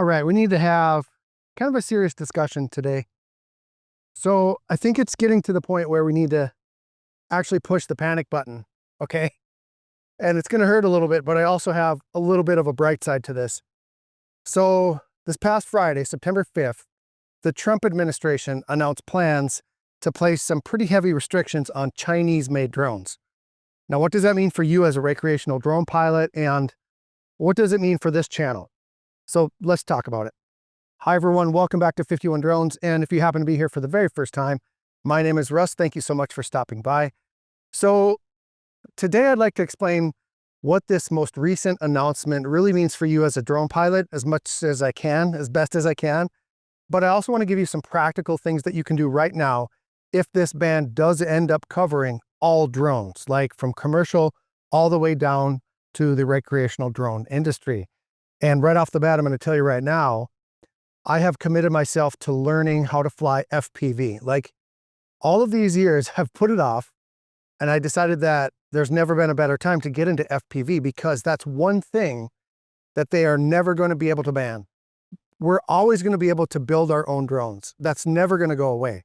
All right, we need to have kind of a serious discussion today. So I think it's getting to the point where we need to actually push the panic button, okay? And it's going to hurt a little bit, but I also have a little bit of a bright side to this. So this past Friday, September 5th, the Trump administration announced plans to place some pretty heavy restrictions on Chinese-made drones. Now, what does that mean for you as a recreational drone pilot, and what does it mean for this channel? So let's talk about it. Hi everyone, welcome back to 51 Drones, and if you happen to be here for the very first time, my name is Russ. Thank you so much for stopping by. So today I'd like to explain what this most recent announcement really means for you as a drone pilot, as much as I can, as best as I can. But I also want to give you some practical things that you can do right now if this ban does end up covering all drones, like from commercial all the way down to the recreational drone industry. And right off the bat, I'm going to tell you right now, I have committed myself to learning how to fly FPV. Like, all of these years I've put it off, and I decided that there's never been a better time to get into FPV because that's one thing that they are never going to be able to ban. We're always going to be able to build our own drones. That's never going to go away.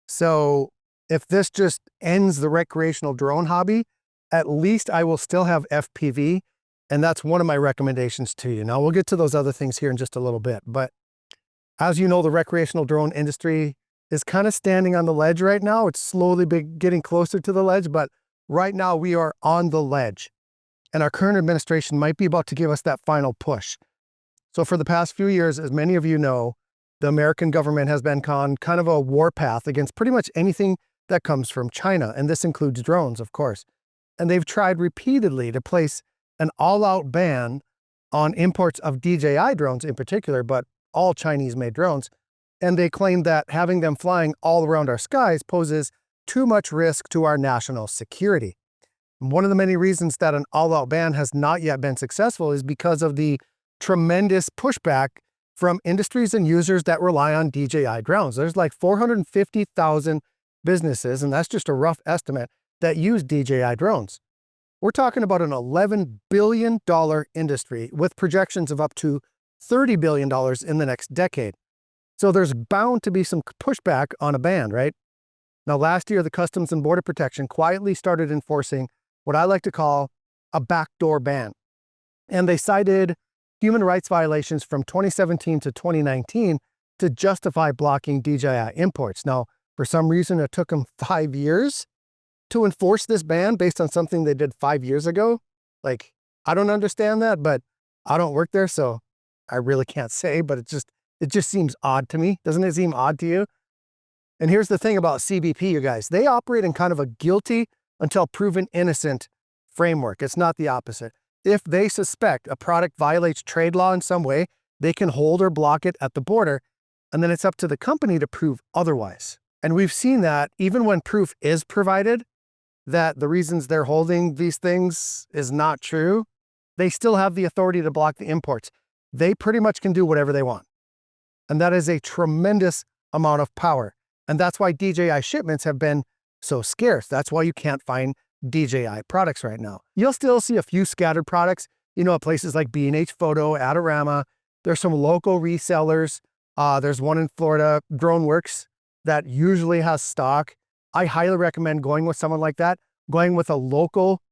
So if this just ends the recreational drone hobby, at least I will still have FPV, and that's one of my recommendations to you. Now, we'll get to those other things here in just a little bit, but as you know, the recreational drone industry is kind of standing on the ledge right now. It's slowly getting closer to the ledge, but right now we are on the ledge. And our current administration might be about to give us that final push. So for the past few years, as many of you know, the American government has been on kind of a warpath against pretty much anything that comes from China. And this includes drones, of course. And they've tried repeatedly to place an all-out ban on imports of DJI drones in particular, but all Chinese-made drones, and they claim that having them flying all around our skies poses too much risk to our national security. One of the many reasons that an all-out ban has not yet been successful is because of the tremendous pushback from industries and users that rely on DJI drones. There's like 450,000 businesses, and that's just a rough estimate, that use DJI drones. We're talking about an $11 billion industry with projections of up to $30 billion in the next decade. So there's bound to be some pushback on a ban, right? Now, last year, the Customs and Border Protection quietly started enforcing what I like to call a backdoor ban. And they cited human rights violations from 2017 to 2019 to justify blocking DJI imports. Now, for some reason, it took them 5 years to enforce this ban based on something they did 5 years ago. Like, I don't understand that, but I don't work there, so I really can't say, but it just seems odd to me. Doesn't it seem odd to you? And here's the thing about CBP, you guys. They operate in kind of a guilty until proven innocent framework. It's not the opposite. If they suspect a product violates trade law in some way, they can hold or block it at the border, and then it's up to the company to prove otherwise. And we've seen that even when proof is provided that the reasons they're holding these things is not true, they still have the authority to block the imports. They pretty much can do whatever they want. And that is a tremendous amount of power. And that's why DJI shipments have been so scarce. That's why you can't find DJI products right now. You'll still see a few scattered products, at places like B&H Photo, Adorama. There's some local resellers. There's one in Florida, DroneWorks, that usually has stock. I highly recommend going with someone like that, going with a local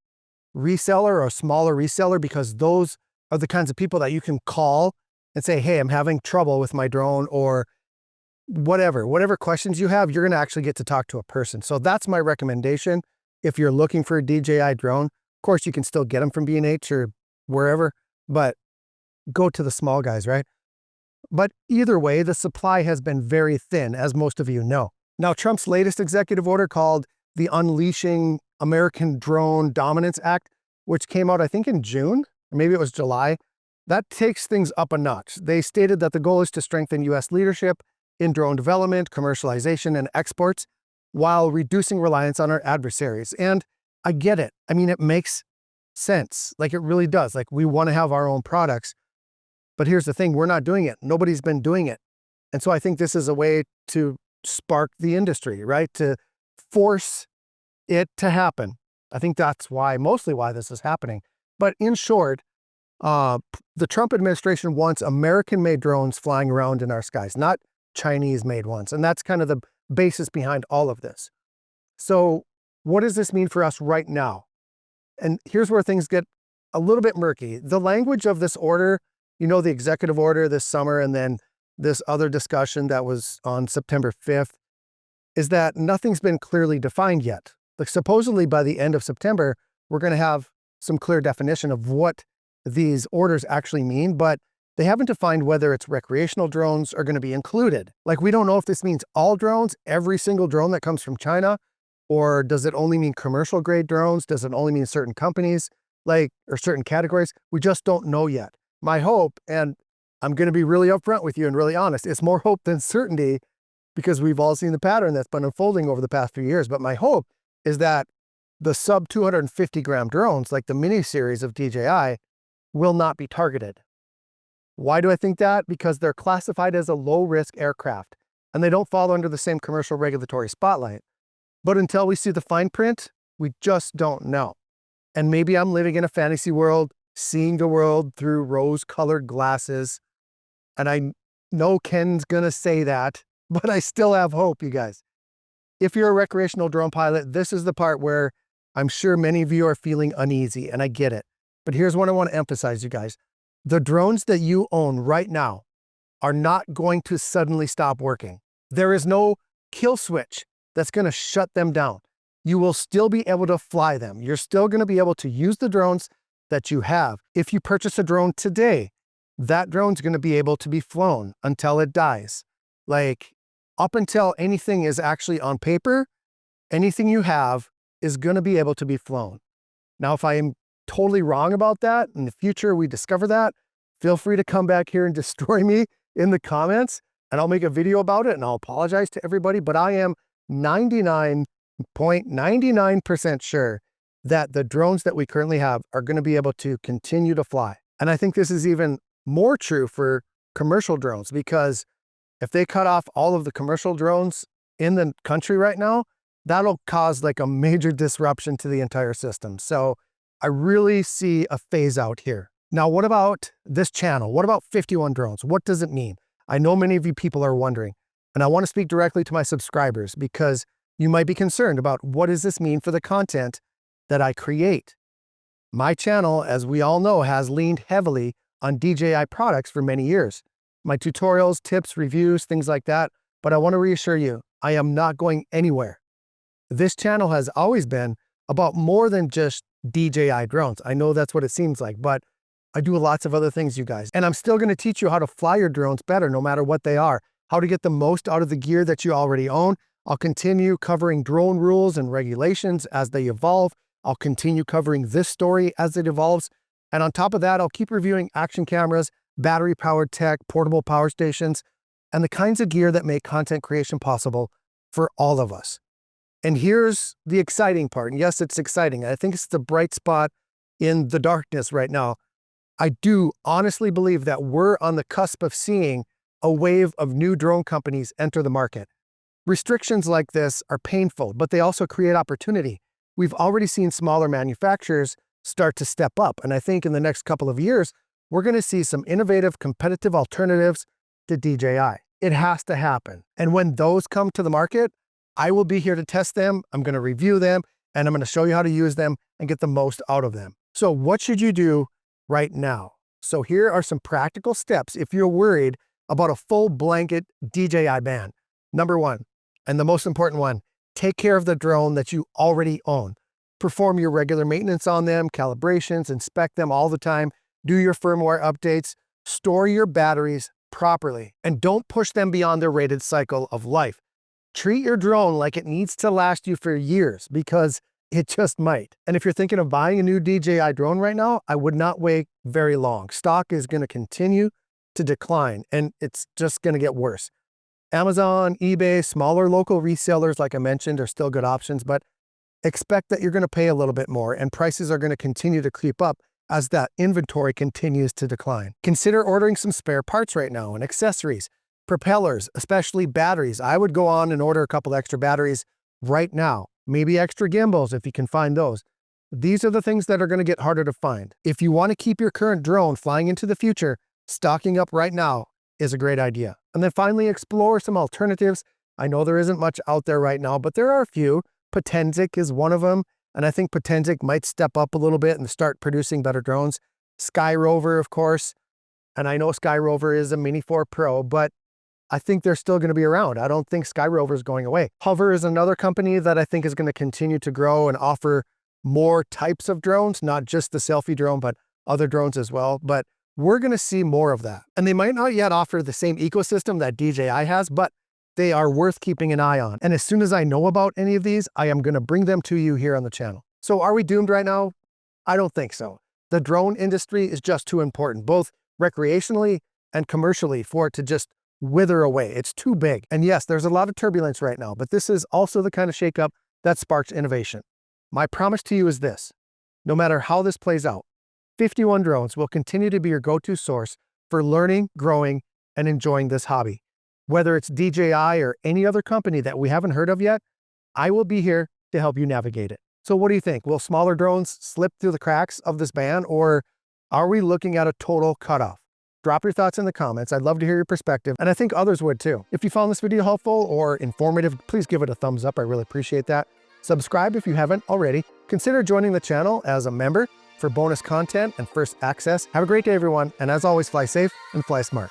reseller or a smaller reseller, because those are the kinds of people that you can call and say, hey, I'm having trouble with my drone, or whatever questions you have, you're going to actually get to talk to a person. So that's my recommendation. If you're looking for a DJI drone, of course, you can still get them from B&H or wherever, but go to the small guys, right? But either way, the supply has been very thin, as most of you know. Now, Trump's latest executive order, called the Unleashing American Drone Dominance Act, which came out, I think, in June, or maybe it was July, that takes things up a notch. They stated that the goal is to strengthen U.S. leadership in drone development, commercialization, and exports, while reducing reliance on our adversaries. And I get it. I mean, it makes sense. Like, it really does. Like, we want to have our own products. But here's the thing, we're not doing it. Nobody's been doing it. And so I think this is a way to spark the industry, right? To force it to happen. I think that's mostly why this is happening. But in short, The Trump administration wants American-made drones flying around in our skies, not Chinese-made ones. And that's kind of the basis behind all of this. So what does this mean for us right now? And here's where things get a little bit murky. The language of this order, the executive order this summer, and then this other discussion that was on September 5th, is that nothing's been clearly defined yet. Like supposedly by the end of September, we're going to have some clear definition of what these orders actually mean, but they haven't defined whether it's recreational drones are going to be included. Like we don't know if this means all drones, every single drone that comes from China, or does it only mean commercial grade drones? Does it only mean certain companies, or certain categories? We just don't know yet. My hope, and I'm going to be really upfront with you and really honest, it's more hope than certainty because we've all seen the pattern that's been unfolding over the past few years. But my hope is that the sub 250 gram drones, like the mini series of DJI, will not be targeted. Why do I think that? Because they're classified as a low risk aircraft and they don't fall under the same commercial regulatory spotlight. But until we see the fine print, we just don't know. And maybe I'm living in a fantasy world, seeing the world through rose-colored glasses. And I know Ken's gonna say that, but I still have hope, you guys. If you're a recreational drone pilot, this is the part where I'm sure many of you are feeling uneasy, and I get it. But here's what I want to emphasize, you guys. The drones that you own right now are not going to suddenly stop working. There is no kill switch that's going to shut them down. You will still be able to fly them. You're still going to be able to use the drones that you have. If you purchase a drone today, that drone's going to be able to be flown until it dies. Like up until anything is actually on paper, anything you have is going to be able to be flown. Now, if I am totally wrong about that, in the future we discover that, feel free to come back here and destroy me in the comments and I'll make a video about it and I'll apologize to everybody, but I am 99.99% sure that the drones that we currently have are going to be able to continue to fly. And I think this is even more true for commercial drones because if they cut off all of the commercial drones in the country right now, that'll cause like a major disruption to the entire system. So I really see a phase out here. Now, what about this channel? What about 51 drones? What does it mean? I know many of you people are wondering, and I want to speak directly to my subscribers because you might be concerned about what does this mean for the content that I create. My channel, as we all know, has leaned heavily on DJI products for many years. My tutorials, tips, reviews, things like that. But I want to reassure you, I am not going anywhere. This channel has always been about more than just DJI drones. I know that's what it seems like, but I do lots of other things, you guys. And I'm still going to teach you how to fly your drones better, no matter what they are, how to get the most out of the gear that you already own. I'll continue covering drone rules and regulations as they evolve. I'll continue covering this story as it evolves. And on top of that, I'll keep reviewing action cameras, battery-powered tech, portable power stations, and the kinds of gear that make content creation possible for all of us. And here's the exciting part. And yes, it's exciting. I think it's the bright spot in the darkness right now. I do honestly believe that we're on the cusp of seeing a wave of new drone companies enter the market. Restrictions like this are painful, but they also create opportunity. We've already seen smaller manufacturers start to step up. And I think in the next couple of years, we're going to see some innovative, competitive alternatives to DJI. It has to happen. And when those come to the market, I will be here to test them. I'm going to review them and I'm going to show you how to use them and get the most out of them. So what should you do right now? So here are some practical steps if you're worried about a full blanket DJI ban. Number one, and the most important one, take care of the drone that you already own. Perform your regular maintenance on them, calibrations, inspect them all the time, do your firmware updates, store your batteries properly, and don't push them beyond their rated cycle of life. Treat your drone like it needs to last you for years because it just might. And if you're thinking of buying a new DJI drone right now, I would not wait very long. Stock is going to continue to decline and it's just going to get worse. Amazon, eBay, smaller local resellers, like I mentioned, are still good options, but expect that you're going to pay a little bit more and prices are going to continue to creep up as that inventory continues to decline. Consider ordering some spare parts right now and accessories, propellers, especially batteries. I would go on and order a couple extra batteries right now, maybe extra gimbals if you can find those. These are the things that are going to get harder to find. If you want to keep your current drone flying into the future, stocking up right now is a great idea. And then finally, explore some alternatives. I know there isn't much out there right now, but there are a few. Potensic is one of them, and I think Potensic might step up a little bit and start producing better drones. Sky Rover, of course, and I know Sky Rover is a Mini 4 Pro, but I think they're still going to be around. I don't think Sky Rover is going away. Hover is another company that I think is going to continue to grow and offer more types of drones, not just the selfie drone, but other drones as well. But we're going to see more of that. And they might not yet offer the same ecosystem that DJI has, but they are worth keeping an eye on. And as soon as I know about any of these, I am going to bring them to you here on the channel. So are we doomed right now? I don't think so. The drone industry is just too important, both recreationally and commercially, for it to just wither away. It's too big. And yes, there's a lot of turbulence right now, but this is also the kind of shakeup that sparks innovation. My promise to you is this: no matter how this plays out, 51 Drones will continue to be your go-to source for learning, growing, and enjoying this hobby. Whether it's DJI or any other company that we haven't heard of yet, I will be here to help you navigate it. So what do you think? Will smaller drones slip through the cracks of this ban, or are we looking at a total cutoff? Drop your thoughts in the comments. I'd love to hear your perspective, and I think others would too. If you found this video helpful or informative, please give it a thumbs up. I really appreciate that. Subscribe if you haven't already. Consider joining the channel as a member for bonus content and first access. Have a great day, everyone, and as always, fly safe and fly smart.